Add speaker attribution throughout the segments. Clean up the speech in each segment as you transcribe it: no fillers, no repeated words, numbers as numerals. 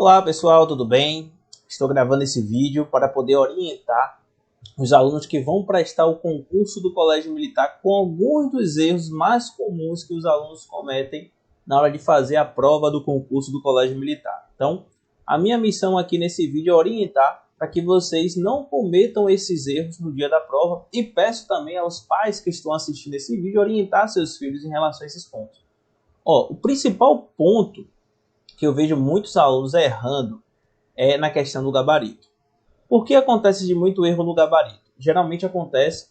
Speaker 1: Olá pessoal, tudo bem? Estou gravando esse vídeo para poder orientar os alunos que vão prestar o concurso do Colégio Militar com alguns dos erros mais comuns que os alunos cometem na hora de fazer a prova do concurso do Colégio Militar. Então, a minha missão aqui nesse vídeo é orientar para que vocês não cometam esses erros no dia da prova e peço também aos pais que estão assistindo esse vídeo orientar seus filhos em relação a esses pontos. O principal ponto que eu vejo muitos alunos errando é na questão do gabarito. Por que acontece de muito erro no gabarito? Geralmente acontece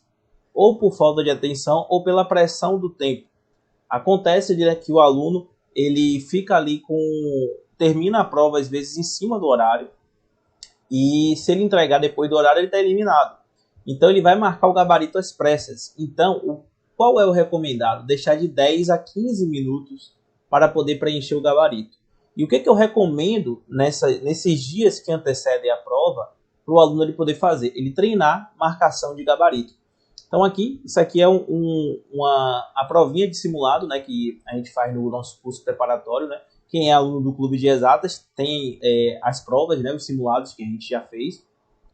Speaker 1: ou por falta de atenção ou pela pressão do tempo. Acontece que o aluno ele fica ali termina a prova às vezes em cima do horário e se ele entregar depois do horário ele está eliminado. Então ele vai marcar o gabarito às pressas. Então qual é o recomendado? Deixar de 10 a 15 minutos para poder preencher o gabarito. E o que eu recomendo nesses dias que antecedem a prova para o aluno ele poder fazer? Ele treinar marcação de gabarito. Então isso aqui é a provinha de simulado, né, que a gente faz no nosso curso preparatório. Né? Quem é aluno do Clube de Exatas tem as provas, né, os simulados que a gente já fez.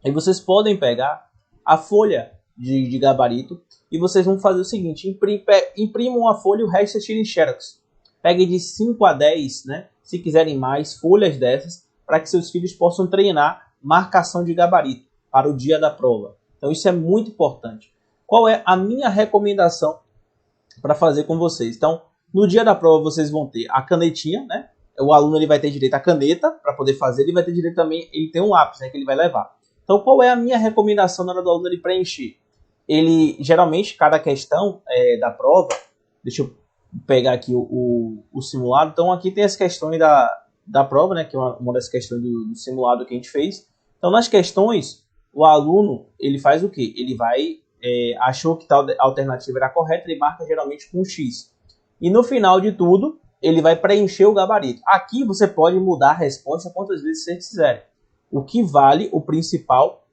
Speaker 1: E vocês podem pegar a folha de gabarito e vocês vão fazer o seguinte, imprimam uma folha e o resto tirem xerox. Pegue de 5 a 10, né? Se quiserem mais, folhas dessas, para que seus filhos possam treinar marcação de gabarito para o dia da prova. Então isso é muito importante. Qual é a minha recomendação para fazer com vocês? Então, no dia da prova vocês vão ter a canetinha, né? O aluno ele vai ter direito à caneta para poder fazer, ele vai ter direito também, ele tem um lápis, né, que ele vai levar. Então, qual é a minha recomendação na hora do aluno ele preencher? Ele, geralmente, cada questão da prova, deixa eu pegar aqui o simulado. Então aqui tem as questões da prova, né, que é uma das questões do simulado que a gente fez. Então nas questões, o aluno ele faz o que? Ele achou que tal alternativa era correta, ele marca geralmente com X. E no final de tudo, ele vai preencher o gabarito. Aqui você pode mudar a resposta quantas vezes você quiser. O que vale, o principal,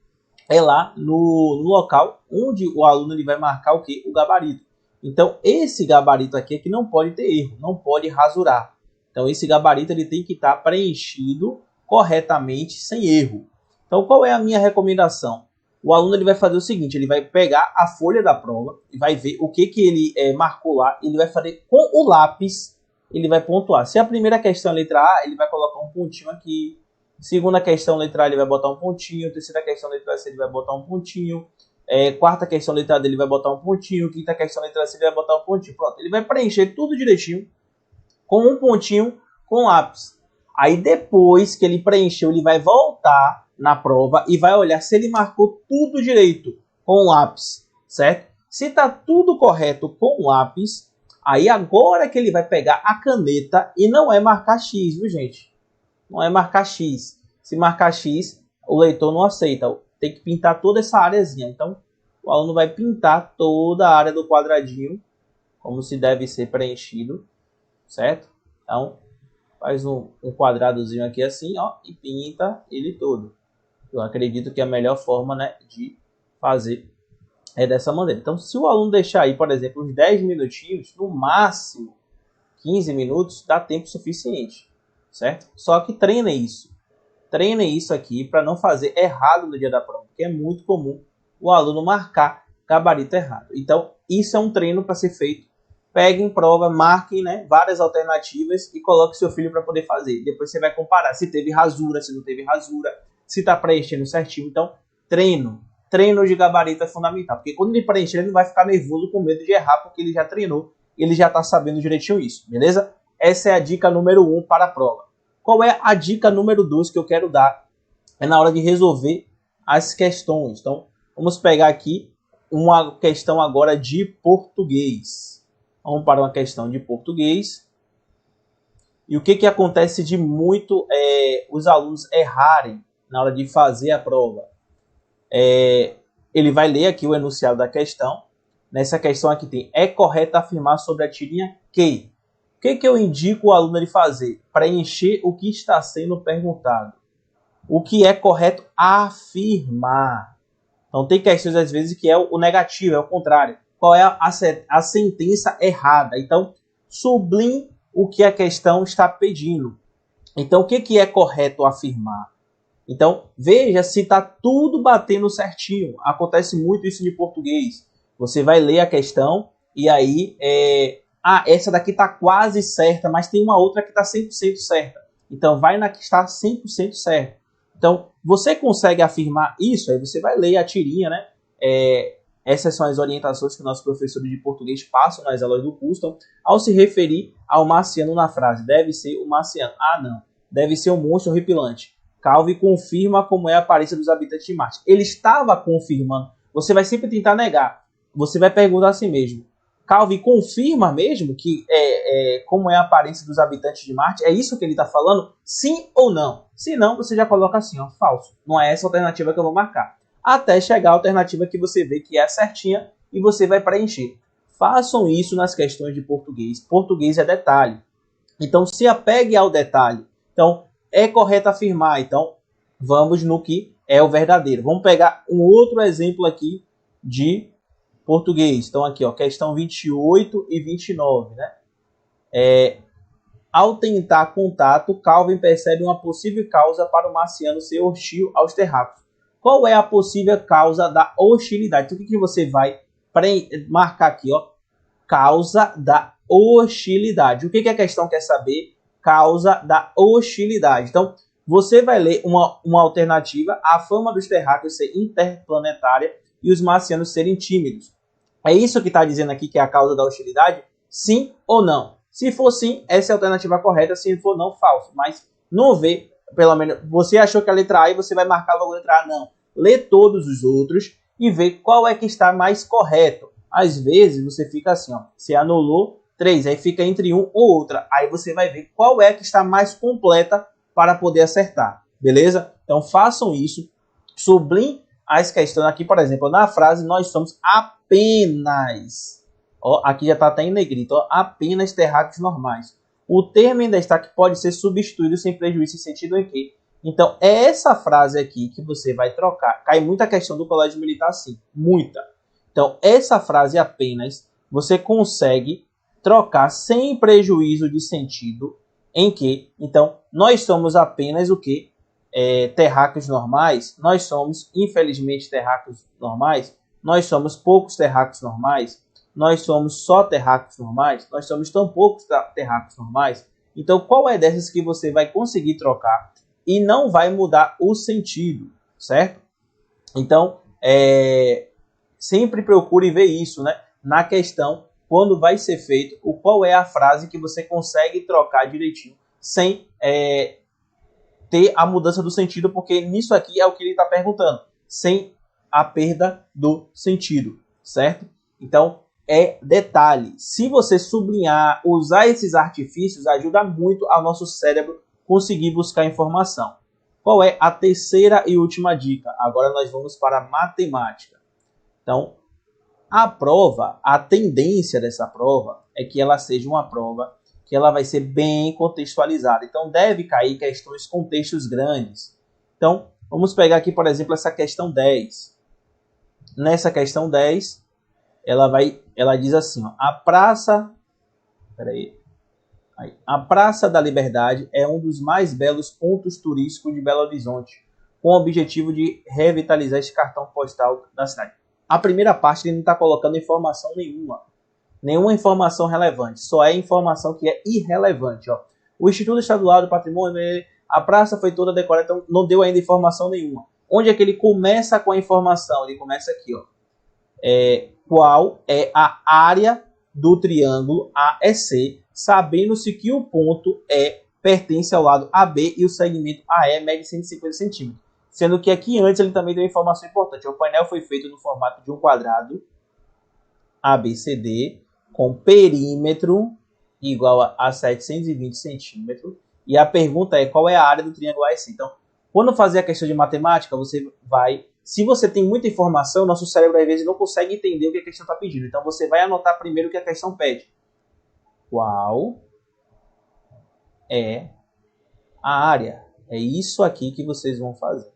Speaker 1: é lá no local onde o aluno ele vai marcar o que? O gabarito. Então, esse gabarito aqui é que não pode ter erro, não pode rasurar. Então, esse gabarito ele tem que estar preenchido corretamente, sem erro. Então, qual é a minha recomendação? O aluno ele vai fazer o seguinte, ele vai pegar a folha da prova e vai ver o que ele marcou lá. Ele vai fazer com o lápis, ele vai pontuar. Se a primeira questão é letra A, ele vai colocar um pontinho aqui. Segunda questão, letra A, ele vai botar um pontinho. Terceira questão, letra C, ele vai botar um pontinho. Quarta questão, letra D, ele vai botar um pontinho. Quinta questão, letra C, ele vai botar um pontinho. Pronto, ele vai preencher tudo direitinho com um pontinho com lápis. Aí depois que ele preencheu, ele vai voltar na prova e vai olhar se ele marcou tudo direito com lápis, certo? Se tá tudo correto com lápis, aí agora que ele vai pegar a caneta e não é marcar X, viu gente? Não é marcar X. Se marcar X, o leitor não aceita. Tem que pintar toda essa areazinha. Então, o aluno vai pintar toda a área do quadradinho, como se deve ser preenchido, certo? Então, faz um quadradozinho aqui assim, ó, e pinta ele todo. Eu acredito que a melhor forma, né, de fazer é dessa maneira. Então, se o aluno deixar aí, por exemplo, uns 10 minutinhos, no máximo 15 minutos, dá tempo suficiente, certo? Só que treine isso. Treinem isso aqui para não fazer errado no dia da prova, porque é muito comum o aluno marcar gabarito errado. Então, isso é um treino para ser feito. Peguem prova, marquem, né, várias alternativas e coloque seu filho para poder fazer. Depois você vai comparar se teve rasura, se não teve rasura, se está preenchendo certinho. Então, treino de gabarito é fundamental, porque quando ele preencher, ele não vai ficar nervoso com medo de errar, porque ele já treinou, ele já está sabendo direitinho isso, beleza? Essa é a dica número 1 para a prova. Qual é a dica número 2 que eu quero dar? É na hora de resolver as questões. Então, vamos pegar aqui uma questão agora de português. Vamos para uma questão de português. E o que acontece de muito os alunos errarem na hora de fazer a prova? Ele vai ler aqui o enunciado da questão. Nessa questão aqui tem: é correto afirmar sobre a tirinha que... O que eu indico o aluno ele fazer? Preencher o que está sendo perguntado. O que é correto afirmar. Então tem questões às vezes que é o negativo, é o contrário. Qual é a sentença errada? Então sublinhe o que a questão está pedindo. Então, o que é correto afirmar? Então, veja se está tudo batendo certinho. Acontece muito isso de português. Você vai ler a questão e aí, essa daqui está quase certa, mas tem uma outra que está 100% certa. Então, vai na que está 100% certa. Então, você consegue afirmar isso, aí você vai ler a tirinha, né? Essas são as orientações que nossos professores de português passam nas aulas do curso. Então, ao se referir ao marciano na frase, deve ser o marciano. Ah, não. Deve ser um monstro horripilante. Calvi confirma como é a aparência dos habitantes de Marte. Ele estava confirmando. Você vai sempre tentar negar. Você vai perguntar a si mesmo. Calvi confirma mesmo que como é a aparência dos habitantes de Marte? É isso que ele está falando? Sim ou não? Se não, você já coloca assim, ó, falso. Não é essa alternativa que eu vou marcar. Até chegar a alternativa que você vê que é a certinha e você vai preencher. Façam isso nas questões de português. Português é detalhe. Então, se apegue ao detalhe. Então, é correto afirmar. Então, vamos no que é o verdadeiro. Vamos pegar um outro exemplo aqui de português. Então, aqui, ó, questão 28 e 29, né? Ao tentar contato, Calvin percebe uma possível causa para o marciano ser hostil aos terráqueos. Qual é a possível causa da hostilidade? Então, o que você vai marcar aqui? Ó? Causa da hostilidade. O que a questão quer saber? Causa da hostilidade. Então, você vai ler uma alternativa, a fama dos terráqueos ser interplanetária e os marcianos serem tímidos. É isso que está dizendo aqui que é a causa da hostilidade? Sim ou não? Se for sim, essa é a alternativa correta. Se for não, falso. Mas não vê, pelo menos, você achou que a letra A e você vai marcar logo a letra A. Não. Lê todos os outros e vê qual é que está mais correto. Às vezes você fica assim, ó, você anulou 3, aí fica entre um ou outra. Aí você vai ver qual é que está mais completa para poder acertar. Beleza? Então façam isso. Sublinhe as questões aqui, por exemplo, na frase nós somos apenas, ó, aqui já está até em negrito, ó, apenas terráqueos normais. O termo em destaque pode ser substituído sem prejuízo em sentido em que. Então, é essa frase aqui que você vai trocar. Cai muita questão do colégio militar assim, muita. Então, essa frase apenas você consegue trocar sem prejuízo de sentido em que. Então, nós somos apenas o que? Terráqueos normais, nós somos, infelizmente, terráqueos normais, nós somos poucos terráqueos normais, nós somos só terráqueos normais, nós somos tão poucos terráqueos normais. Então, qual é dessas que você vai conseguir trocar e não vai mudar o sentido, certo? Então, sempre procure ver isso, né? Na questão, quando vai ser feito, qual é a frase que você consegue trocar direitinho, sem ter a mudança do sentido, porque nisso aqui é o que ele está perguntando, sem a perda do sentido, certo? Então, detalhe, se você sublinhar, usar esses artifícios, ajuda muito ao nosso cérebro conseguir buscar informação. Qual é a terceira e última dica? Agora nós vamos para a matemática. Então, a tendência dessa prova é que ela seja uma prova que ela vai ser bem contextualizada. Então, deve cair questões contextos grandes. Então, vamos pegar aqui, por exemplo, essa questão 10. Nessa questão 10, ela diz assim, ó, a Praça da Liberdade é um dos mais belos pontos turísticos de Belo Horizonte, com o objetivo de revitalizar este cartão postal da cidade. A primeira parte ele não está colocando informação nenhuma informação relevante, só é informação que é irrelevante. Ó. O Instituto Estadual do Patrimônio, a praça foi toda decorada, então não deu ainda informação nenhuma. Onde é que ele começa com a informação? Ele começa aqui, ó. Qual é a área do triângulo AEC, sabendo-se que o ponto E pertence ao lado AB e o segmento AE mede 150 centímetros. Sendo que aqui antes ele também deu informação importante. O painel foi feito no formato de um quadrado ABCD com perímetro igual a 720 centímetros. E a pergunta é qual é a área do triângulo AEC. Então, quando fazer a questão de matemática, você vai... Se você tem muita informação, nosso cérebro às vezes não consegue entender o que a questão está pedindo. Então, você vai anotar primeiro o que a questão pede. Qual é a área? É isso aqui que vocês vão fazer.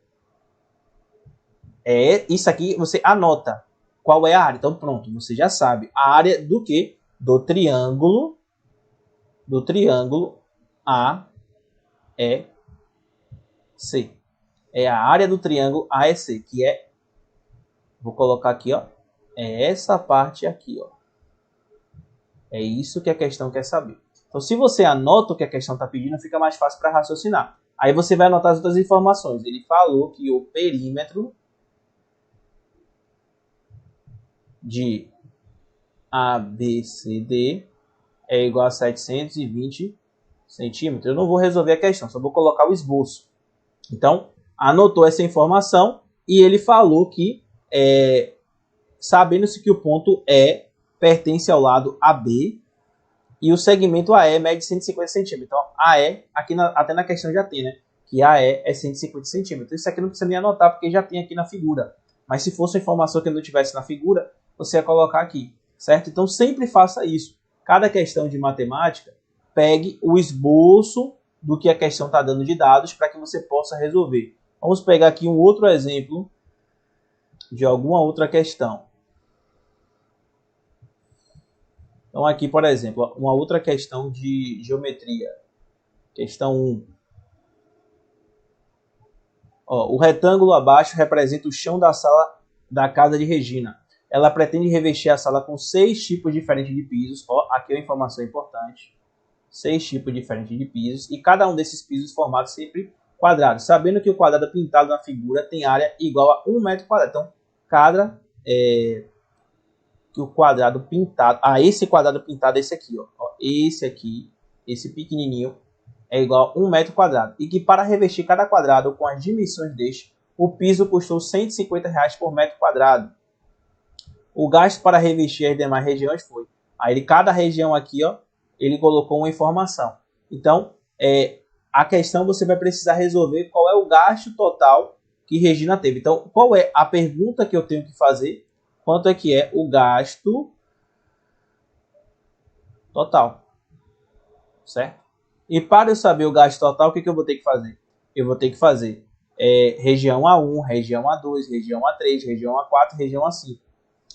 Speaker 1: Isso aqui você anota. Qual é a área? Então, pronto, você já sabe. A área do quê? Do triângulo AEC. É a área do triângulo AEC, que é, vou colocar aqui, ó, é essa parte aqui, ó. É isso que a questão quer saber. Então, se você anota o que a questão está pedindo, fica mais fácil para raciocinar. Aí você vai anotar as outras informações. Ele falou que o perímetro de ABCD é igual a 720 centímetros. Eu não vou resolver a questão, só vou colocar o esboço. Então, anotou essa informação e ele falou que, sabendo-se que o ponto E pertence ao lado AB e o segmento AE mede 150 centímetros. Então, AE, aqui até na questão já tem, né? Que AE é 150 centímetros. Isso aqui não precisa nem anotar, porque já tem aqui na figura. Mas se fosse uma informação que não tivesse na figura, você ia colocar aqui, certo? Então, sempre faça isso. Cada questão de matemática, pegue o esboço do que a questão está dando de dados para que você possa resolver. Vamos pegar aqui um outro exemplo de alguma outra questão. Então, aqui, por exemplo, uma outra questão de geometria. Questão 1. Ó, o retângulo abaixo representa o chão da sala da casa de Regina. Ela pretende revestir a sala com 6 tipos diferentes de pisos. Ó, aqui é uma informação importante. 6 tipos diferentes de pisos. E cada um desses pisos formados sempre quadrado. Sabendo que o quadrado pintado na figura tem área igual a 1 metro quadrado. Então, que o quadrado pintado, esse quadrado pintado é esse aqui, ó. Esse aqui, esse pequenininho, é igual a 1 metro quadrado. E que para revestir cada quadrado com as dimensões deste, o piso custou R$150 por metro quadrado. O gasto para revestir as demais regiões foi. Aí cada região aqui, ó, ele colocou uma informação. Então, a questão você vai precisar resolver qual é o gasto total que Regina teve. Então, qual é a pergunta que eu tenho que fazer? Quanto é que é o gasto total, certo? E para eu saber o gasto total, o que eu vou ter que fazer? Eu vou ter que fazer região A1, região A2, região A3, região A4, região A5,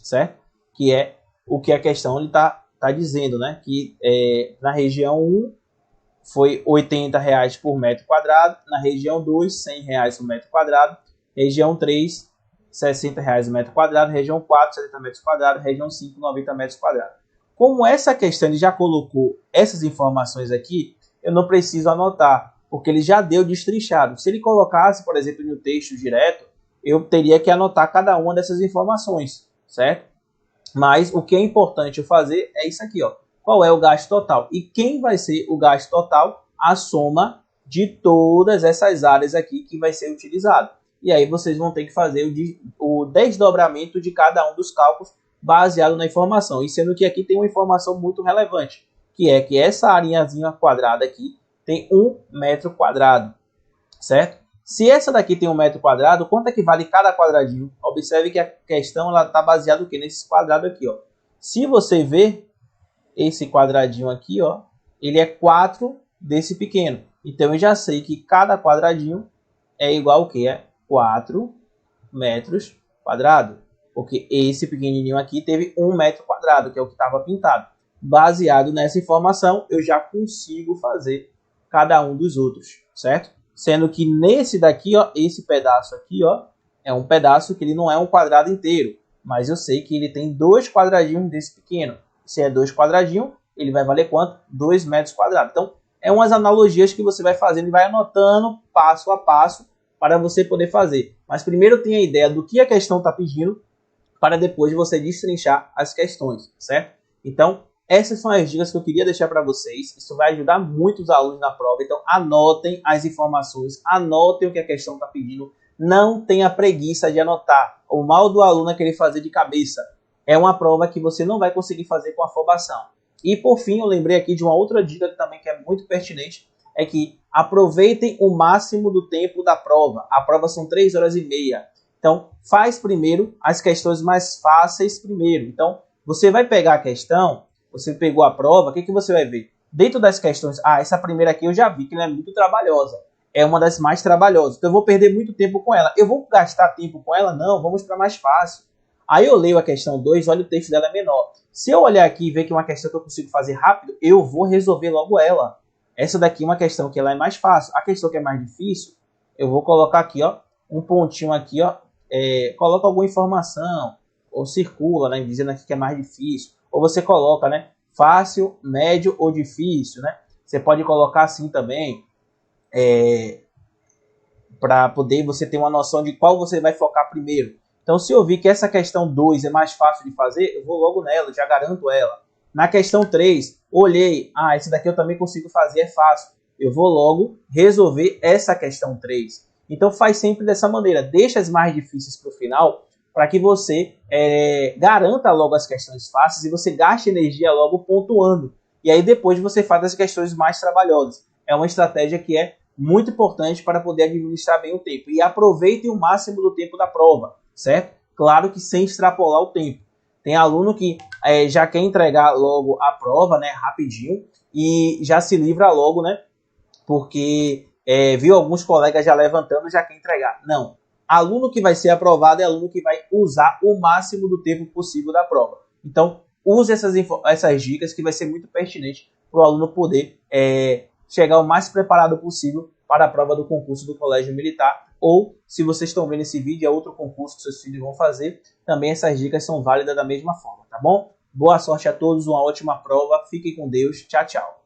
Speaker 1: certo? Que é o que a questão está dizendo, né? Que na região 1 foi R$80 por metro quadrado, na região 2, R$100 por metro quadrado, região 3, R$60 metro quadrado, região 4, 70 metros quadrados, região 5, 90 metros quadrados. Como essa questão ele já colocou essas informações aqui, eu não preciso anotar, porque ele já deu destrinchado. Se ele colocasse, por exemplo, no texto direto, eu teria que anotar cada uma dessas informações, certo? Mas o que é importante eu fazer é isso aqui, ó. Qual é o gasto total? E quem vai ser o gasto total? A soma de todas essas áreas aqui que vai ser utilizado. E aí vocês vão ter que fazer o desdobramento de cada um dos cálculos baseado na informação. E sendo que aqui tem uma informação muito relevante, que é que essa arinhazinha quadrada aqui tem 1 metro quadrado, certo? Se essa daqui tem 1 metro quadrado, quanto é que vale cada quadradinho? Observe que a questão está baseada no quê? Nesses quadrados aqui, ó. Se você ver esse quadradinho aqui, ó, ele é 4 desse pequeno. Então eu já sei que cada quadradinho é igual ao que? 4 metros quadrados. Porque esse pequenininho aqui teve 1 metro quadrado, que é o que estava pintado. Baseado nessa informação, eu já consigo fazer cada um dos outros, certo? Sendo que nesse daqui, ó, esse pedaço aqui, ó, é um pedaço que ele não é um quadrado inteiro. Mas eu sei que ele tem 2 quadradinhos desse pequeno. Se é 2 quadradinhos, ele vai valer quanto? 2 metros quadrados. Então, é umas analogias que você vai fazendo e vai anotando passo a passo para você poder fazer. Mas primeiro tenha a ideia do que a questão está pedindo, para depois você destrinchar as questões, certo? Então, essas são as dicas que eu queria deixar para vocês. Isso vai ajudar muito os alunos na prova. Então, anotem as informações, anotem o que a questão está pedindo. Não tenha preguiça de anotar. O mal do aluno é querer fazer de cabeça. É uma prova que você não vai conseguir fazer com afobação. E, por fim, eu lembrei aqui de uma outra dica que também é muito pertinente, é que aproveitem o máximo do tempo da prova. A prova são 3 horas e meia. Então, faz primeiro as questões mais fáceis primeiro. Então, você vai pegar a questão, você pegou a prova, o que você vai ver? Dentro das questões, essa primeira aqui eu já vi que ela é muito trabalhosa. É uma das mais trabalhosas. Então, eu vou perder muito tempo com ela. Eu vou gastar tempo com ela? Não, vamos para mais fácil. Aí eu leio a questão 2, olha o texto dela é menor. Se eu olhar aqui e ver que é uma questão que eu consigo fazer rápido, eu vou resolver logo ela. essa daqui é uma questão que ela é mais fácil. A questão que é mais difícil, eu vou colocar aqui, ó, um pontinho aqui, ó, coloca alguma informação, ou circula, né, dizendo aqui que é mais difícil. Ou você coloca, né, fácil, médio ou difícil, né? Você pode colocar assim também, para poder você ter uma noção de qual você vai focar primeiro. Então, se eu vi que essa questão 2 é mais fácil de fazer, eu vou logo nela, já garanto ela. Na questão 3, olhei, esse daqui eu também consigo fazer, é fácil. Eu vou logo resolver essa questão 3. Então, faz sempre dessa maneira. Deixa as mais difíceis para o final, para que você garanta logo as questões fáceis e você gaste energia logo pontuando. E aí, depois, você faz as questões mais trabalhosas. É uma estratégia que é muito importante para poder administrar bem o tempo. E aproveite o máximo do tempo da prova, certo? Claro que sem extrapolar o tempo. Tem aluno que já quer entregar logo a prova, né, rapidinho, e já se livra logo, né, porque viu alguns colegas já levantando e já quer entregar. Não. Aluno que vai ser aprovado é aluno que vai usar o máximo do tempo possível da prova. Então, use essas dicas que vai ser muito pertinente para o aluno poder chegar o mais preparado possível para a prova do concurso do Colégio Militar. Ou, se vocês estão vendo esse vídeo, é outro concurso que seus filhos vão fazer, também essas dicas são válidas da mesma forma, tá bom? Boa sorte a todos, uma ótima prova, fiquem com Deus, tchau, tchau.